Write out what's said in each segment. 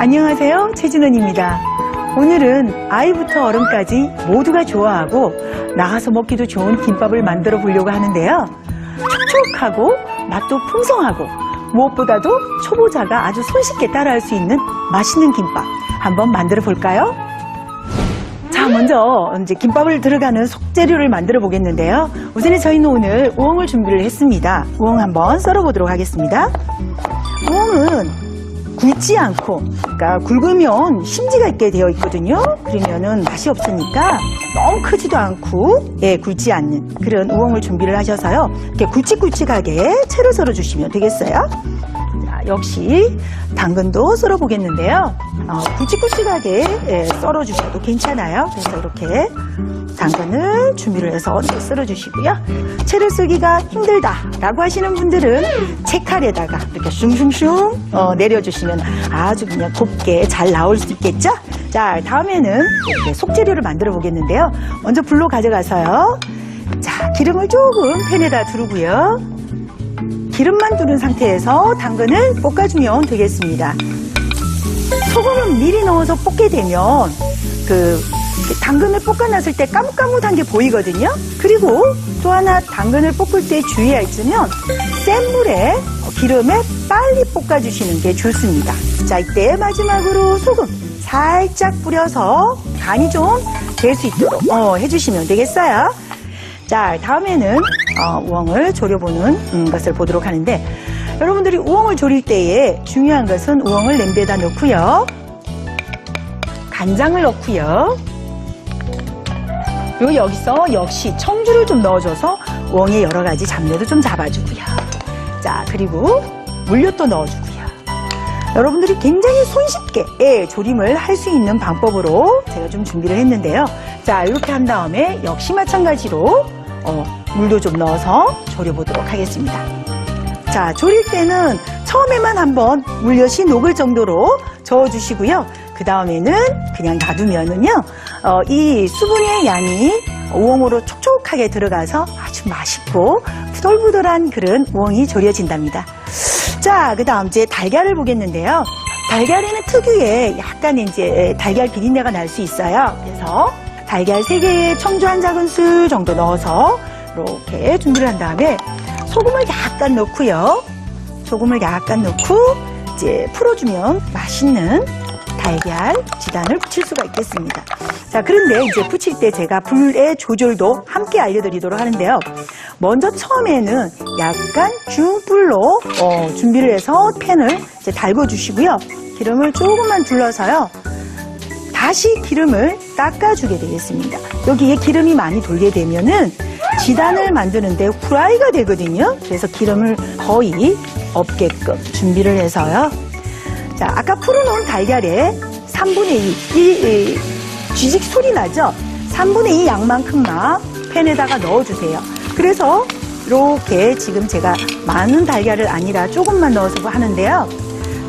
안녕하세요, 최진원입니다. 오늘은 아이부터 어른까지 모두가 좋아하고 나가서 먹기도 좋은 김밥을 만들어 보려고 하는데요. 촉촉하고 맛도 풍성하고 무엇보다도 초보자가 아주 손쉽게 따라할 수 있는 맛있는 김밥 한번 만들어 볼까요? 자, 먼저 이제 김밥을 들어가는 속재료를 만들어 보겠는데요. 우선에 저희는 오늘 우엉을 준비를 했습니다. 우엉 한번 썰어 보도록 하겠습니다. 우엉은 굵지 않고, 그러니까 굵으면 심지가 있게 되어 있거든요. 그러면은 맛이 없으니까 너무 크지도 않고, 굵지 않는 그런 우엉을 준비를 하셔서요. 이렇게 굵직굵직하게 채로 썰어 주시면 되겠어요. 자, 역시 당근도 썰어 보겠는데요. 굵직굵직하게 썰어 주셔도 괜찮아요. 그래서 이렇게 당근을 준비를 해서 썰어 주시고요. 채를 썰기가 힘들다라고 하시는 분들은 채칼에다가 이렇게 슝슝슝 내려주시면 아주 그냥 곱게 잘 나올 수 있겠죠? 자, 다음에는 이렇게 속재료를 만들어 보겠는데요. 먼저 불로 가져가서요. 자, 기름을 조금 팬에다 두르고요. 기름만 두른 상태에서 당근을 볶아주면 되겠습니다. 소금은 미리 넣어서 볶게 되면 당근을 볶아놨을 때 까뭇까뭇한 게 보이거든요. 그리고 또 하나 당근을 볶을 때 주의할 점은 센 물에 기름에 빨리 볶아주시는 게 좋습니다. 자, 이때 마지막으로 소금 살짝 뿌려서 간이 좀 될 수 있도록 해주시면 되겠어요. 자, 다음에는 우엉을 졸여보는 것을 보도록 하는데, 여러분들이 우엉을 졸일 때에 중요한 것은 우엉을 냄비에다 넣고요. 간장을 넣고요. 그리고 여기서 역시 청주를 좀 넣어줘서 우엉의 여러 가지 잡내도 좀 잡아주고요. 자, 그리고 물엿도 넣어주고요. 여러분들이 굉장히 손쉽게 조림을 할 수 있는 방법으로 제가 좀 준비를 했는데요. 자, 이렇게 한 다음에 역시 마찬가지로 물도 좀 넣어서 졸여보도록 하겠습니다. 자, 졸일 때는 처음에만 한번 물엿이 녹을 정도로 저어주시고요. 그 다음에는 그냥 놔두면은요, 이 수분의 양이 우엉으로 촉촉하게 들어가서 아주 맛있고 부들부들한 그런 우엉이 졸여진답니다. 자, 그 다음 이제 달걀을 보겠는데요. 달걀에는 특유의 약간의 이제 달걀 비린내가 날 수 있어요. 그래서 달걀 3개에 청주 1작은술 정도 넣어서 이렇게 준비를 한 다음에 소금을 약간 넣고요. 소금을 약간 넣고 이제 풀어주면 맛있는 달걀 지단을 부칠 수가 있겠습니다. 자, 그런데 이제 부칠 때 제가 불의 조절도 함께 알려드리도록 하는데요. 먼저 처음에는 약간 중불로 준비를 해서 팬을 이제 달궈주시고요. 기름을 조금만 둘러서요. 다시 기름을 닦아주게 되겠습니다. 여기에 기름이 많이 돌게 되면은 지단을 만드는데 후라이가 되거든요. 그래서 기름을 거의 없게끔 준비를 해서요. 자, 아까 풀어놓은 달걀에 3분의 2, 쥐직 소리 나죠? 3분의 2 양만큼만 팬에다가 넣어주세요. 그래서 이렇게 지금 제가 많은 달걀을 아니라 조금만 넣어서 하는데요.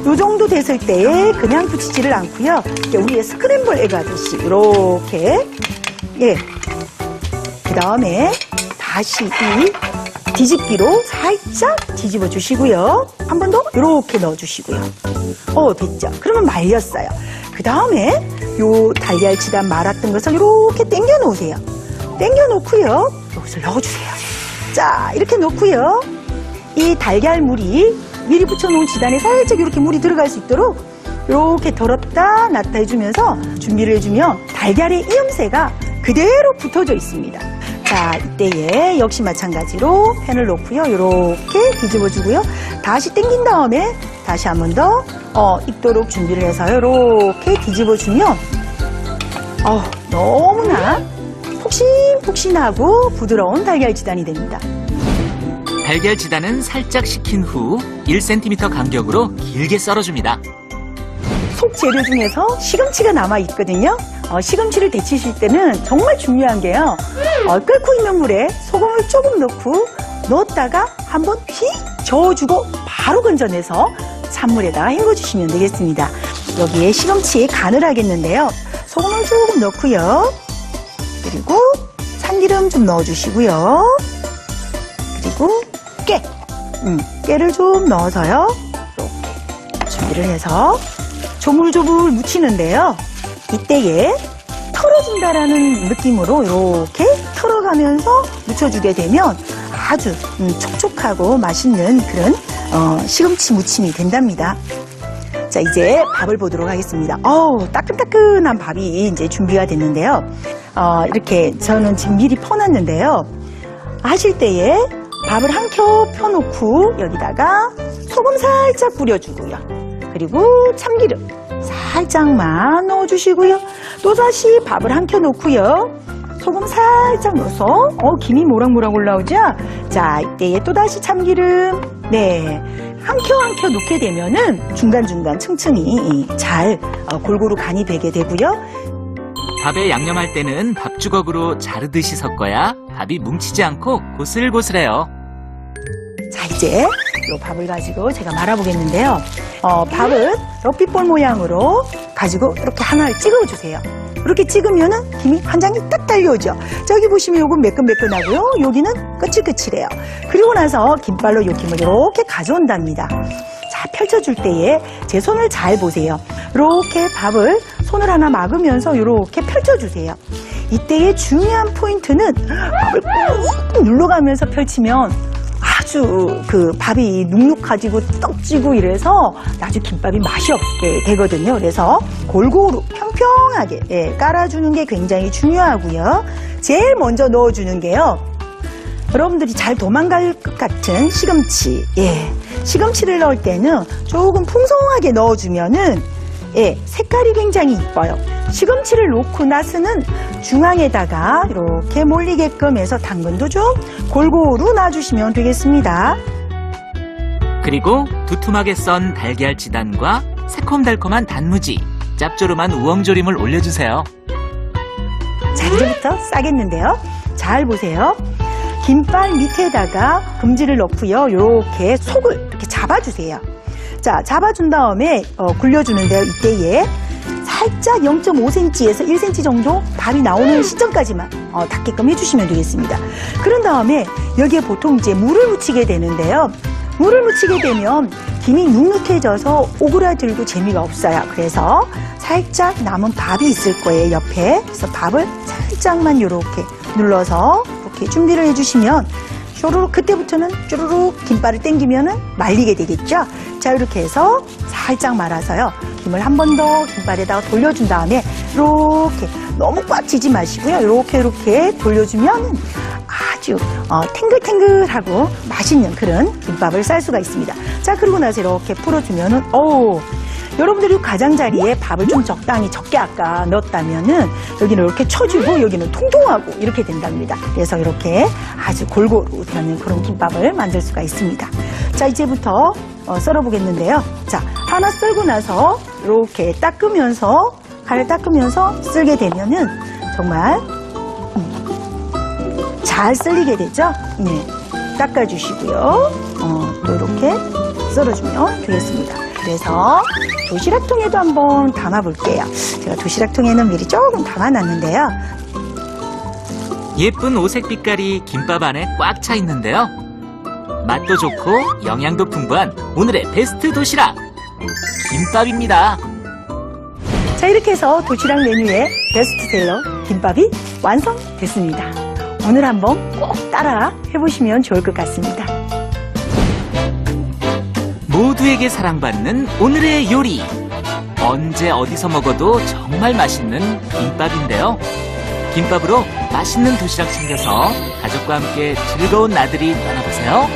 이 정도 됐을 때 그냥 붙이지를 않고요. 우리의 스크램블 에그 하듯이 이렇게, 그 다음에 다시 이 뒤집기로 살짝 뒤집어 주시고요. 한 번 더 이렇게 넣어 주시고요. 됐죠? 그러면 말렸어요. 그 다음에 요 달걀 지단 말았던 것을 이렇게 당겨 놓으세요. 당겨 놓고요. 여기서 넣어 주세요. 자, 이렇게 놓고요. 이 달걀물이 미리 붙여놓은 지단에 살짝 이렇게 물이 들어갈 수 있도록 이렇게 덜었다 놨다 해주면서 준비를 해주면 달걀의 이음새가 그대로 붙어져 있습니다. 자, 이때에 역시 마찬가지로 팬을 놓고요. 이렇게 뒤집어주고요. 다시 당긴 다음에 다시 한 번 더 익도록 준비를 해서요. 이렇게 뒤집어주면 너무나 폭신폭신하고 부드러운 달걀 지단이 됩니다. 달걀 지단은 살짝 식힌 후 1cm 간격으로 길게 썰어줍니다. 속 재료 중에서 시금치가 남아있거든요. 시금치를 데치실 때는 정말 중요한 게요. 끓고 있는 물에 소금을 조금 넣고 넣었다가 한번 휙 저어주고 바로 건져내서 찬물에다가 헹궈주시면 되겠습니다. 여기에 시금치 간을 하겠는데요. 소금을 조금 넣고요. 그리고 참기름 좀 넣어주시고요. 그리고 깨를 좀 넣어서요. 이렇게 준비를 해서 조물조물 묻히는데요. 이때에 털어준다라는 느낌으로 이렇게 털어가면서 묻혀주게 되면 아주 촉촉하고 맛있는 그런 시금치 무침이 된답니다. 자, 이제 밥을 보도록 하겠습니다. 따끈따끈한 밥이 이제 준비가 됐는데요. 이렇게 저는 지금 미리 퍼놨는데요. 하실 때에 밥을 한 켜 펴놓고 여기다가 소금 살짝 뿌려주고요. 그리고 참기름 살짝만 넣어주시고요. 또다시 밥을 한 켜 놓고요. 소금 살짝 넣어서 김이 모락모락 올라오죠? 자, 이때에 또다시 참기름 한 켜 놓게 되면은 중간중간 층층이 잘 골고루 간이 배게 되고요. 밥에 양념할 때는 밥주걱으로 자르듯이 섞어야 밥이 뭉치지 않고 고슬고슬해요. 자, 이제 이 밥을 가지고 제가 말아보겠는데요. 밥을 럭비볼 모양으로 가지고 이렇게 하나를 찍어주세요. 이렇게 찍으면은 김이 한 장이 딱 달려오죠. 저기 보시면 요건 매끈매끈하고요. 여기는 거칠거칠해요. 그리고 나서 김발로 요 김을 이렇게 가져온답니다. 자, 펼쳐줄 때에 제 손을 잘 보세요. 이렇게 밥을 손을 하나 막으면서 이렇게 펼쳐주세요. 이때의 중요한 포인트는 밥을 꾹 눌러가면서 펼치면 아주 그 밥이 눅눅해지고 떡지고 이래서 아주 김밥이 맛이 없게 되거든요. 그래서 골고루 평평하게 깔아주는 게 굉장히 중요하고요. 제일 먼저 넣어주는 게요. 여러분들이 잘 도망갈 것 같은 시금치. 시금치를 넣을 때는 조금 풍성하게 넣어주면은 색깔이 굉장히 이뻐요. 시금치를 놓고 나서는 중앙에다가 이렇게 몰리게끔 해서 당근도 좀 골고루 놔주시면 되겠습니다. 그리고 두툼하게 썬 달걀 지단과 새콤달콤한 단무지, 짭조름한 우엉조림을 올려주세요. 자, 이제부터 싸겠는데요. 잘 보세요. 김밥 밑에다가 금지를 넣고요. 이렇게 속을 이렇게 잡아주세요. 자, 잡아준 다음에 굴려주는데요. 이때에 살짝 0.5cm에서 1cm 정도 밥이 나오는 시점까지만 닿게끔 해주시면 되겠습니다. 그런 다음에 여기에 보통 이제 물을 묻히게 되는데요. 물을 묻히게 되면 김이 눅눅해져서 오그라들고 재미가 없어요. 그래서 살짝 남은 밥이 있을 거예요, 옆에. 그래서 밥을 살짝만 이렇게 눌러서 이렇게 준비를 해주시면 쪼르륵, 그때부터는 쪼르륵 김밥을 당기면은 말리게 되겠죠. 자, 이렇게 해서 살짝 말아서요. 김을 한 번 더 김밥에다가 돌려준 다음에 이렇게 너무 꽉 쥐지 마시고요. 이렇게 돌려주면 아주 탱글탱글하고 맛있는 그런 김밥을 쌀 수가 있습니다. 자, 그리고 나서 이렇게 풀어주면은 여러분들이 가장자리에 밥을 좀 적당히 적게 아까 넣었다면은 여기는 이렇게 쳐주고 여기는 통통하고 이렇게 된답니다. 그래서 이렇게 아주 골고루 되는 그런 김밥을 만들 수가 있습니다. 자, 이제부터 썰어보겠는데요. 자, 하나 썰고 나서 이렇게 닦으면서 칼을 닦으면서 쓸게 되면은 정말 잘 썰리게 되죠. 닦아주시고요. 또 이렇게 썰어주면 되겠습니다. 그래서 도시락통에도 한번 담아볼게요. 제가 도시락통에는 미리 조금 담아놨는데요. 예쁜 오색 빛깔이 김밥 안에 꽉 차 있는데요. 맛도 좋고 영양도 풍부한 오늘의 베스트 도시락! 김밥입니다. 자, 이렇게 해서 도시락 메뉴의 베스트셀러 김밥이 완성됐습니다. 오늘 한번 꼭 따라 해보시면 좋을 것 같습니다. 모두에게 사랑받는 오늘의 요리. 언제 어디서 먹어도 정말 맛있는 김밥인데요. 김밥으로 맛있는 도시락 챙겨서 가족과 함께 즐거운 나들이 떠나보세요.